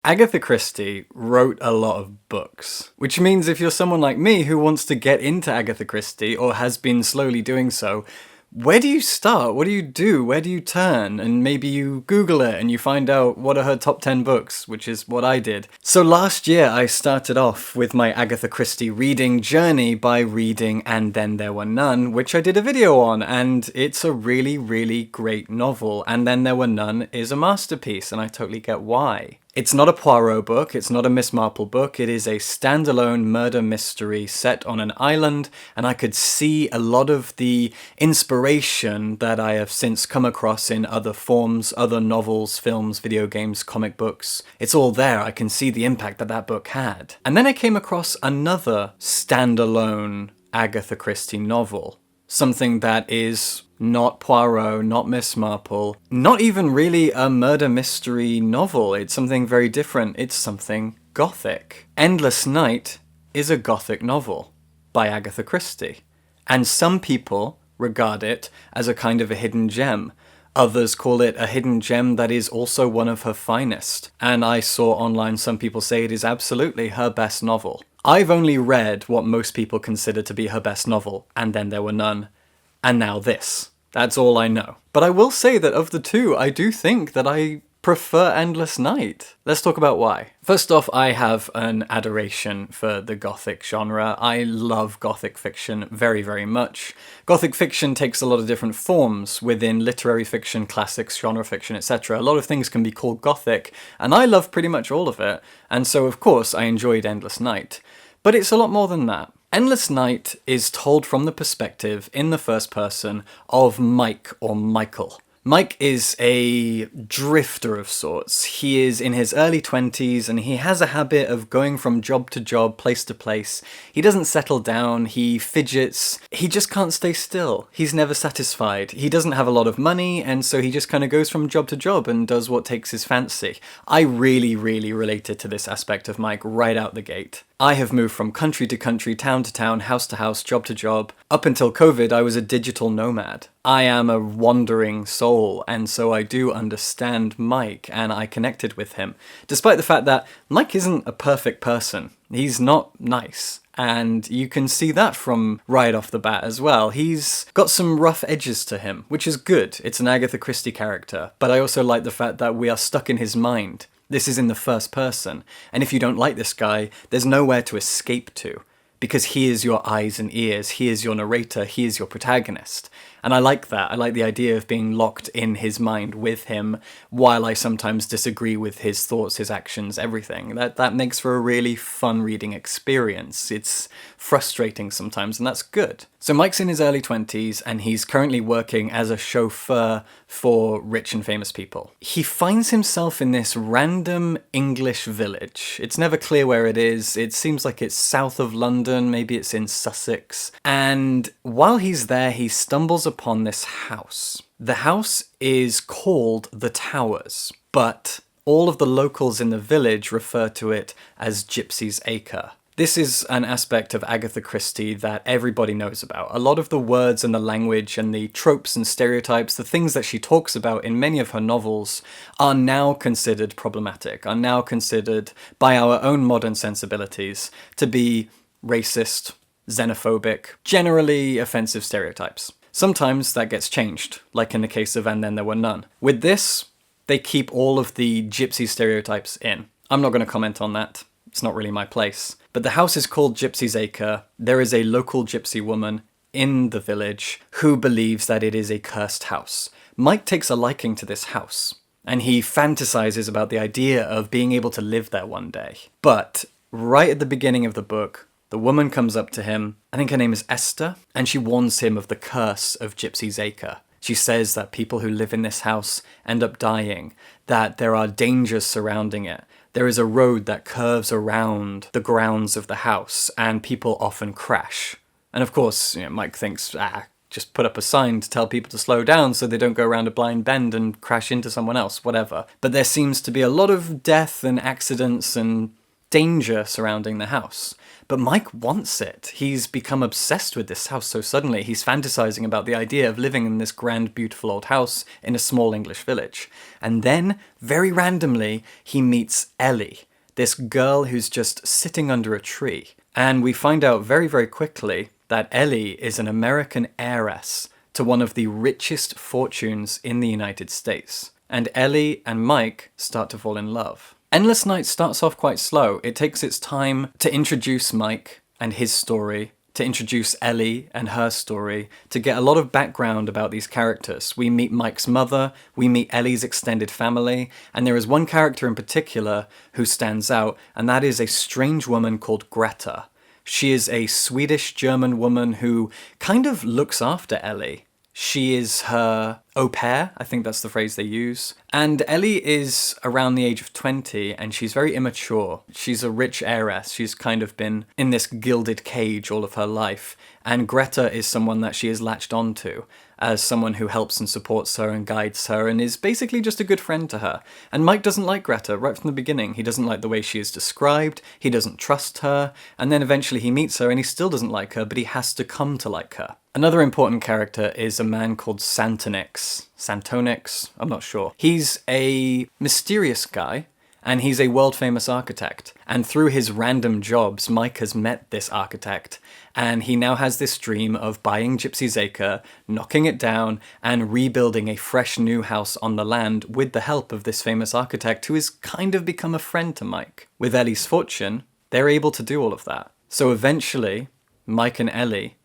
Agatha Christie wrote a lot of books, which means if you're someone like me who wants to get into Agatha Christie or has been slowly doing so, where do you start? What do you do? Where do you turn? And maybe you Google it and you find out what are her top 10 books, which is what I did. So last year I started off with my Agatha Christie reading journey by reading And Then There Were None, which I did a video on, and it's a really, really great novel. And Then There Were None is a masterpiece, and I totally get why. It's not a Poirot book, it's not a Miss Marple book, it is a standalone murder mystery set on an island, and I could see a lot of the inspiration that I have since come across in other forms, other novels, films, video games, comic books. It's all there, I can see the impact that that book had. And then I came across another standalone Agatha Christie novel. Something that is not Poirot, not Miss Marple, not even really a murder mystery novel. It's something very different. It's something Gothic. Endless Night is a Gothic novel by Agatha Christie. And some people regard it as a kind of a hidden gem. Others call it a hidden gem that is also one of her finest. And I saw online some people say it is absolutely her best novel. I've only read what most people consider to be her best novel, And Then There Were None, and now this. That's all I know. But I will say that of the two, I do think that I prefer Endless Night. Let's talk about why. First off, I have an adoration for the Gothic genre. I love Gothic fiction very, very much. Gothic fiction takes a lot of different forms within literary fiction, classics, genre fiction, etc. A lot of things can be called Gothic, and I love pretty much all of it. And so, of course, I enjoyed Endless Night. But it's a lot more than that. Endless Night is told from the perspective, in the first person, of Mike or Michael. Mike is a drifter of sorts. He is in his early 20s and he has a habit of going from job to job, place to place. He doesn't settle down, he fidgets, he just can't stay still. He's never satisfied. He doesn't have a lot of money and so he just kind of goes from job to job and does what takes his fancy. I really, really related to this aspect of Mike right out the gate. I have moved from country to country, town to town, house to house, job to job. Up until COVID, I was a digital nomad. I am a wandering soul, and so I do understand Mike, and I connected with him. Despite the fact that Mike isn't a perfect person. He's not nice. And you can see that from right off the bat as well. He's got some rough edges to him, which is good. It's an Agatha Christie character. But I also like the fact that we are stuck in his mind. This is in the first person, and if you don't like this guy, there's nowhere to escape to, because he is your eyes and ears, he is your narrator, he is your protagonist. And I like that. I like the idea of being locked in his mind with him, while I sometimes disagree with his thoughts, his actions, everything. That makes for a really fun reading experience. It's frustrating sometimes, and that's good. So Mike's in his early 20s, and he's currently working as a chauffeur for rich and famous people. He finds himself in this random English village. It's never clear where it is. It seems like it's south of London, maybe it's in Sussex. And while he's there, he stumbles upon this house. The house is called the Towers, but all of the locals in the village refer to it as Gypsy's Acre. This is an aspect of Agatha Christie that everybody knows about. A lot of the words and the language and the tropes and stereotypes, the things that she talks about in many of her novels, are now considered problematic, are now considered by our own modern sensibilities to be racist, xenophobic, generally offensive stereotypes. Sometimes that gets changed, like in the case of And Then There Were None. With this, they keep all of the gypsy stereotypes in. I'm not going to comment on that. It's not really my place. But the house is called Gypsy's Acre. There is a local gypsy woman in the village who believes that it is a cursed house. Mike takes a liking to this house, and he fantasizes about the idea of being able to live there one day. But right at the beginning of the book, the woman comes up to him, I think her name is Esther, and she warns him of the curse of Gypsy's Acre. She says that people who live in this house end up dying, that there are dangers surrounding it. There is a road that curves around the grounds of the house, and people often crash. And of course, Mike thinks, just put up a sign to tell people to slow down so they don't go around a blind bend and crash into someone else, whatever. But there seems to be a lot of death and accidents and danger surrounding the house. But Mike wants it. He's become obsessed with this house so suddenly. He's fantasizing about the idea of living in this grand, beautiful old house in a small English village. And then, very randomly, he meets Ellie, this girl who's just sitting under a tree. And we find out very, very quickly that Ellie is an American heiress to one of the richest fortunes in the United States. And Ellie and Mike start to fall in love. Endless Night starts off quite slow. It takes its time to introduce Mike and his story, to introduce Ellie and her story, to get a lot of background about these characters. We meet Mike's mother, we meet Ellie's extended family, and there is one character in particular who stands out, and that is a strange woman called Greta. She is a Swedish-German woman who kind of looks after Ellie. She is her au pair, I think that's the phrase they use. And Ellie is around the age of 20 and she's very immature. She's a rich heiress. She's kind of been in this gilded cage all of her life. And Greta is someone that she is latched onto as someone who helps and supports her and guides her and is basically just a good friend to her. And Mike doesn't like Greta right from the beginning. He doesn't like the way she is described, he doesn't trust her, and then eventually he meets her and he still doesn't like her, but he has to come to like her. Another important character is a man called Santonix, I'm not sure. He's a mysterious guy, and he's a world-famous architect. And through his random jobs, Mike has met this architect, and he now has this dream of buying Gypsy Zaker, knocking it down, and rebuilding a fresh new house on the land with the help of this famous architect who has kind of become a friend to Mike. With Ellie's fortune, they're able to do all of that. So eventually, Mike and Ellie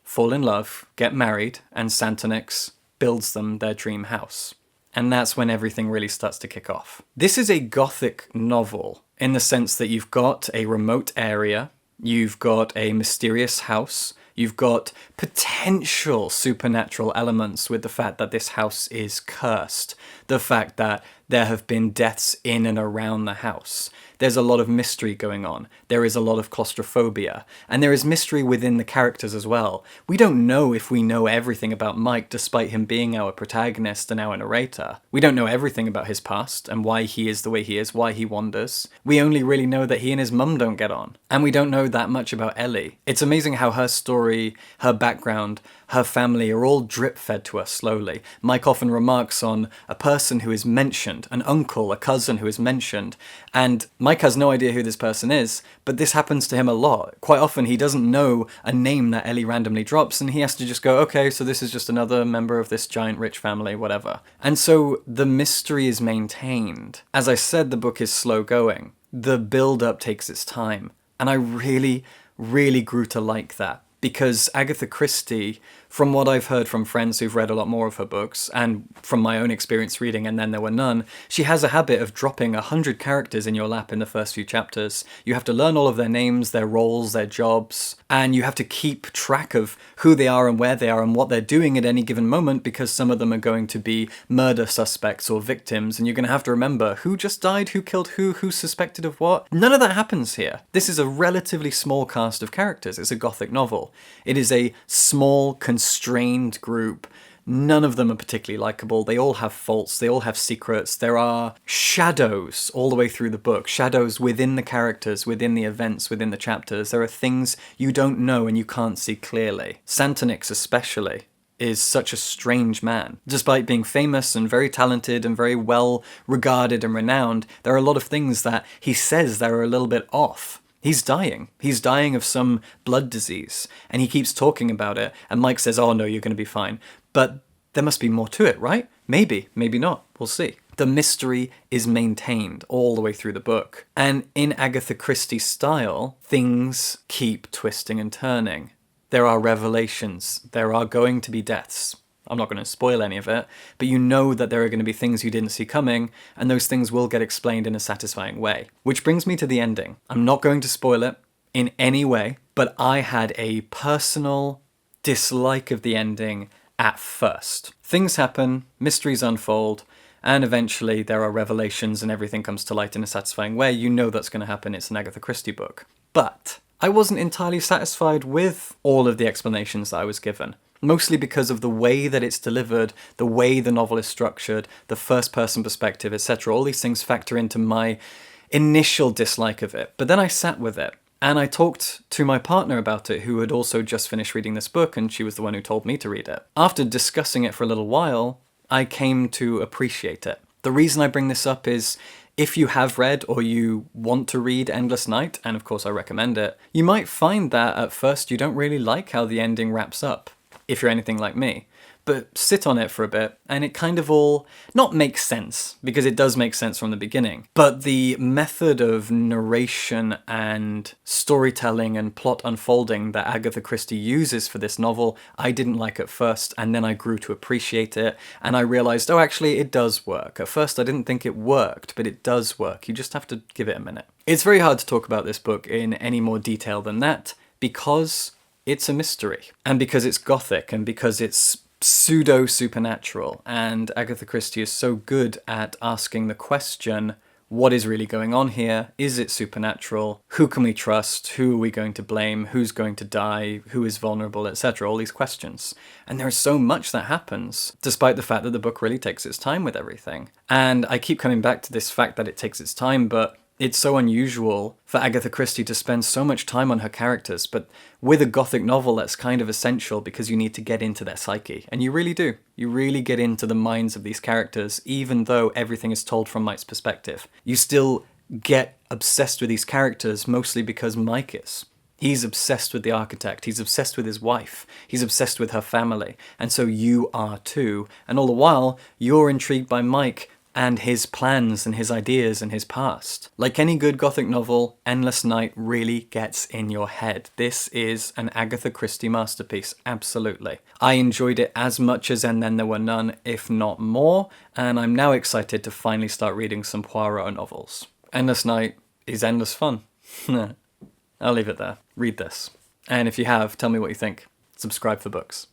fall in love, get married, and Santonix builds them their dream house. And that's when everything really starts to kick off. This is a Gothic novel in the sense that you've got a remote area, you've got a mysterious house, you've got potential supernatural elements with the fact that this house is cursed, the fact that there have been deaths in and around the house. There's a lot of mystery going on. There is a lot of claustrophobia. And there is mystery within the characters as well. We don't know if we know everything about Mike despite him being our protagonist and our narrator. We don't know everything about his past and why he is the way he is, why he wanders. We only really know that he and his mum don't get on. And we don't know that much about Ellie. It's amazing how her story, her background, her family are all drip-fed to us slowly. Mike often remarks on a person who is mentioned, an uncle, a cousin who is mentioned, and Mike has no idea who this person is, but this happens to him a lot. Quite often he doesn't know a name that Ellie randomly drops, and he has to just go, okay, so this is just another member of this giant rich family, whatever. And so the mystery is maintained. As I said, the book is slow going. The build-up takes its time, and I really, really grew to like that. Because Agatha Christie, from what I've heard from friends who've read a lot more of her books, and from my own experience reading And Then There Were None, she has a habit of dropping 100 characters in your lap in the first few chapters. You have to learn all of their names, their roles, their jobs, and you have to keep track of who they are and where they are and what they're doing at any given moment, because some of them are going to be murder suspects or victims, and you're going to have to remember who just died, who killed who's suspected of what. None of that happens here. This is a relatively small cast of characters. It's a Gothic novel. It is a small, constrained group. None of them are particularly likable. They all have faults. They all have secrets. There are shadows all the way through the book. Shadows within the characters, within the events, within the chapters. There are things you don't know and you can't see clearly. Santonix especially is such a strange man. Despite being famous and very talented and very well regarded and renowned, there are a lot of things that he says that are a little bit off. He's dying. He's dying of some blood disease, and he keeps talking about it, and Mike says, oh no, you're going to be fine. But there must be more to it, right? Maybe, maybe not. We'll see. The mystery is maintained all the way through the book. And in Agatha Christie style, things keep twisting and turning. There are revelations. There are going to be deaths. I'm not going to spoil any of it, but you know that there are going to be things you didn't see coming, and those things will get explained in a satisfying way. Which brings me to the ending. I'm not going to spoil it in any way, but I had a personal dislike of the ending at first. Things happen, mysteries unfold, and eventually there are revelations and everything comes to light in a satisfying way. You know that's going to happen. It's an Agatha Christie book. But I wasn't entirely satisfied with all of the explanations that I was given. Mostly because of the way that it's delivered, the way the novel is structured, the first-person perspective, etc. All these things factor into my initial dislike of it, but then I sat with it. And I talked to my partner about it, who had also just finished reading this book, and she was the one who told me to read it. After discussing it for a little while, I came to appreciate it. The reason I bring this up is, if you have read or you want to read Endless Night, and of course I recommend it, you might find that at first you don't really like how the ending wraps up, if you're anything like me. But sit on it for a bit, and it kind of all, not makes sense, because it does make sense from the beginning, but the method of narration and storytelling and plot unfolding that Agatha Christie uses for this novel, I didn't like at first, and then I grew to appreciate it, and I realized, oh, actually, it does work. At first, I didn't think it worked, but it does work. You just have to give it a minute. It's very hard to talk about this book in any more detail than that, because it's a mystery, and because it's Gothic, and because it's pseudo-supernatural, and Agatha Christie is so good at asking the question, what is really going on here? Is it supernatural? Who can we trust? Who are we going to blame? Who's going to die? Who is vulnerable, etc.? All these questions. And there is so much that happens, despite the fact that the book really takes its time with everything. And I keep coming back to this fact that it takes its time, but it's so unusual for Agatha Christie to spend so much time on her characters, but with a Gothic novel that's kind of essential because you need to get into their psyche. And you really do. You really get into the minds of these characters, even though everything is told from Mike's perspective. You still get obsessed with these characters, mostly because Mike is. He's obsessed with the architect, he's obsessed with his wife, he's obsessed with her family, and so you are too. And all the while, you're intrigued by Mike and his plans and his ideas and his past. Like any good Gothic novel, Endless Night really gets in your head. This is an Agatha Christie masterpiece, absolutely. I enjoyed it as much as And Then There Were None, if not more, and I'm now excited to finally start reading some Poirot novels. Endless Night is endless fun. I'll leave it there. Read this. And if you have, tell me what you think. Subscribe for books.